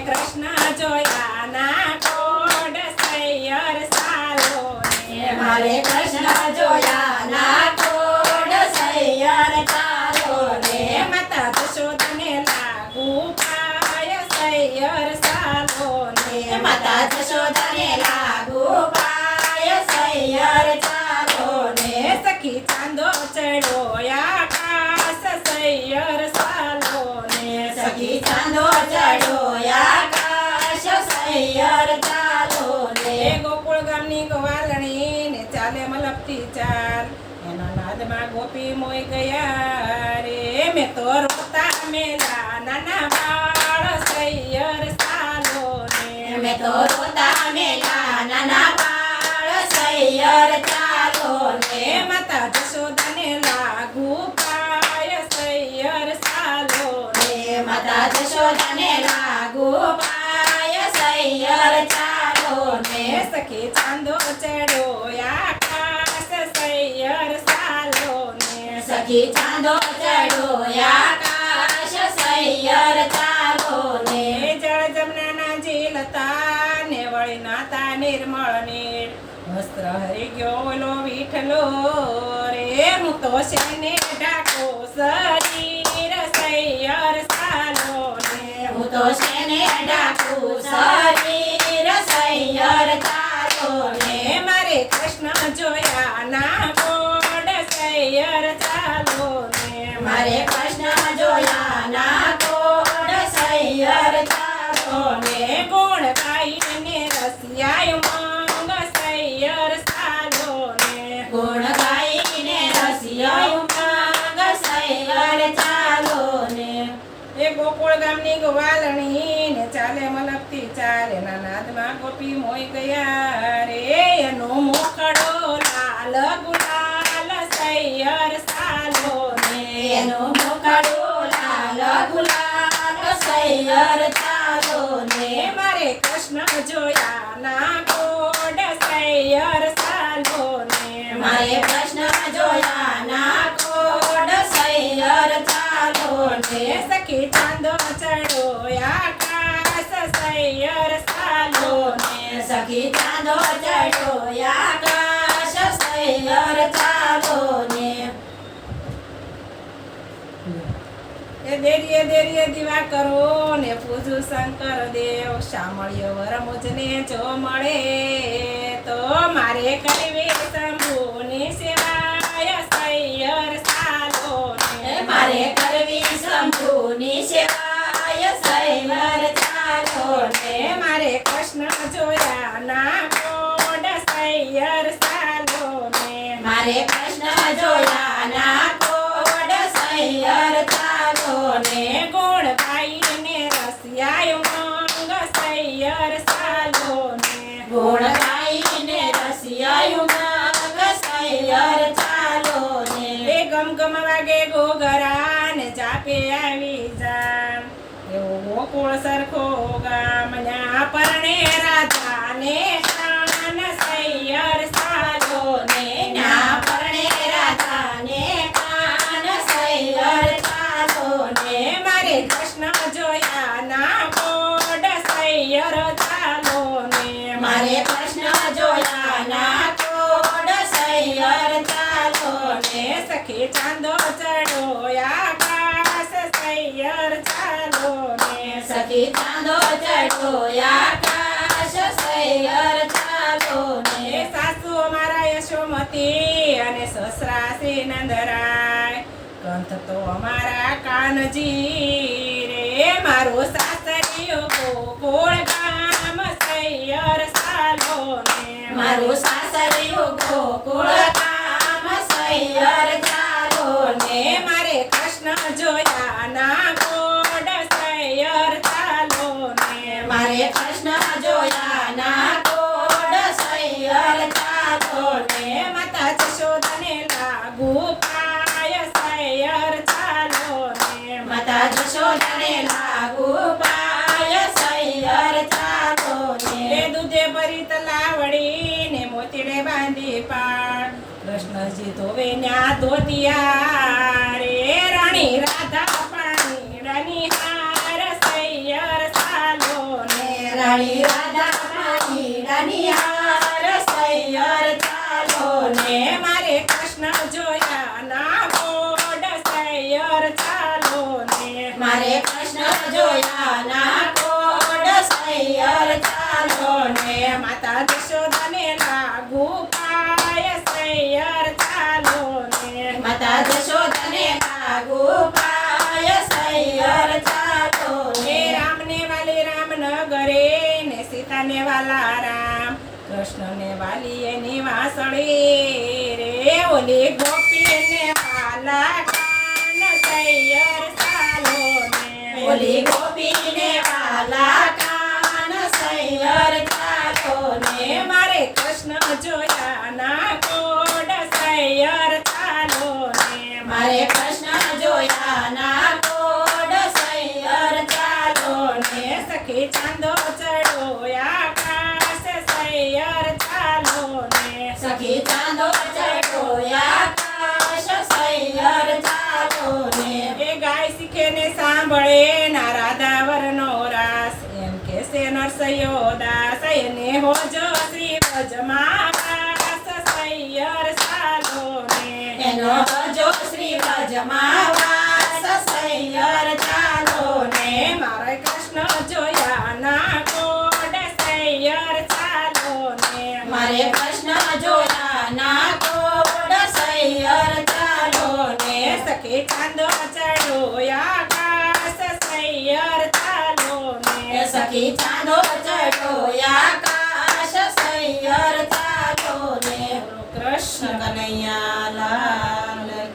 કૃષ્ણ જોયા ના કોડ સૈયર સાલો ને મારે કૃષ્ણ જોયા ના કોડ સૈયર ચાલો ને માતા જશોદાને લાગુ પાય સૈયર સાલો ને માતા જશોદાને લાગુ પાય સૈયર ચાલો ને સખી ચાંદો ચડ્યો આકાશ સૈયર સાલો ને સખી ચાંદો ચડ્યો આકાશ સૈયર ચાલો ને ગોકુળ ગામની ગવાલણી ને ચાલે મલપતી ચાલ એના નાદમાં ગોપી મોઈ ગયા રે મેં તો રોતા મેલા નાના બાળ સૈયર સાલો ને મેં તો રોતા મેલા નાના બાળ સૈયર ચાલો ને માતા જશોદાને લાગુ પાય સૈયર સાલો ને માતા જશોદાને લાગુ પાય સૈયર ચાલો ને સખી ચાંદો ચડ્યો આકાશ સૈયર સાલો ને સખી ચાંદો ચડ્યો આકાશ સૈયર ચાલો ને જળ જમનાના ઝીલતા ને વળી નાતા નિર્મળ નીર વસ્ત્ર હરી ગયો ઓલો વિઠલો રે હું તો શેને ઢાકો શરીર સૈયર સાલો ને હું તો શેને ઢાકું શરીર સૈયર ચાલો ને મારે કૃષ્ણ જોયા ના કોડ સૈયર ચાલો ને મારે કૃષ્ણ જોયા ના કોડ સૈયર ચાલો ને ગુણ ગાઈને રસિયાય મંગ સૈયર સાલો ને ગુણ ગાઈને રસિયા ઉમંગ સૈયર ચાલો ને એ ગોકુળ ગામની ગવાલણી ને ચાલે મલકતી ચાલે ના નાદમાં ગોપી મોઈ ગયા રે એનો મુખડો લાલ ગુલાલ સૈયર સાલો ને એનો મોકળો લાલ ગુલાલ સૈયર ચાલો ને મારે કૃષ્ણ જોયા ના કોડ સૈયર સાલો ને મારે કૃષ્ણ જોયા ના કોડ સૈયર ચાલો ને સખી ચાંદો ચડ્યો આકાશ સૈયર સાલો ને સખી ચાંદો ચડ્યો આકાશ સૈયર ચાલો ને એ દેરીએ દીવા કરો ને પૂજું શંકર દેવ શામળ્ય વરમુજને જો મળે તો મારે કરવી શંભુની સેવાય સૈયર સાલો ને મારે કરવી શંભુની સેવાય સૈયર ચાલો ને મારે કૃષ્ણ જોયા ના કોડ સૈયર સાલો ને મારે કૃષ્ણ જોયા ના કોડ સૈયર ચાલો ને ગુણ ગાઈને રસિયાય મંગ સૈયર સાલો ને ગુણ ગાઈને રસિયા ઉમંગ સૈયર ચાલો ને એ ગમ વાગે ગોગરા ને જાપે આવી જામ એવો ગોકુળ સરખો ગામ ન્યા પરણે રાધા ને શાન સૈયર સાલો ને ના પરણે રાધા ને કાન સૈયર ચાલો ને મારે કૃષ્ણ જોયા ના કોડ સૈયર ચાલો ને મારે કૃષ્ણ જોયા ના કોડ સૈયર ચાલો ને સખી ચાંદો ચડ્યો આકાશ સૈયર ચાલો ને સખી ચાંદો ચડ્યો આકાશ સૈયર ચાલો ને સાસુ અમારા યશોમતી અને સસરા શ્રી નંદરાય ગ્રંથ તો અમારા કાનજી રે મારો સાસરિયો ગોકુળ ગામ સૈયર સાલો ને મારું સાસરિયું ગોકુળ ગામ સૈયર ચાલો ને મારે કૃષ્ણ જોયા ના કોડ સૈયર ચાલો ને મારે કૃષ્ણ જોયા ના કોડ સૈયર ચાલો ને માતા જશોદાને લાગુ પાય સૈયર ચાલો ને માતા જશોદાને લાગુ પાય સૈયર ચાલો ને દૂધે ભરી તલાવડી ને મોતીડે બાંધી પાડ કૃષ્ણજી ધોવે ન્યા ધોતિયા રે રાણી રાધા પાણી રાની હાર સૈયર સાલો વાળી રાધા પાણીડાની હાર સૈયર ચાલો ને મારે કૃષ્ણ જોયા ના કોડ સૈયર ચાલો ને મારે કૃષ્ણ જોયા ના કોડ સૈયર ચાલો ને માતા જશોદાને લાગુ પાય સૈયર ચાલો ને માતા જશોદાને લાગુ પાય સૈયર ચાલો હે રામને વાલે રામનગરે ને સીતાને વાલા રામ કૃષ્ણને વાલી એની વાસળી રે ઓલી ગોપીને વાલા કાન સૈયર ચાલો ને ઓલી ગોપીને વાલા કાન સૈયર ચાલો ને મારે કૃષ્ણ જોયા ના કોડ સૈયર ચાલો ને મારે કૃષ્ણ જોયા ના કોડ સૈયર ચાલો ને સખી ચાંદો ચડો આકાશ સૈયર ચાલો ને સખી ચાંદો ચડો આકાશ સૈયર ચાલો ને એ ગાય શીખે ને સાંભળે ના રાધાવરનો રાસ એમ કે છે નરસૈયો દાસ એને હોજો શ્રી વજમાં વાસ સૈયર ચાલો ને એનો ભજો શ્રી વ્રજમાં વાસ સૈયર ચાલો ને મારે કૃષ્ણ જોયા ના કોડ સૈયર ચાલો ને મારે કૃષ્ણ જોયા ના કોડ સૈયર ચાલો ને સખી ચાંદો ચડો આકાશ સૈયર ચાલો ને સખી ચાંદો ચડો આકાશ સૈયર ચાલો ને કૃષ્ણ કનૈયા લાલ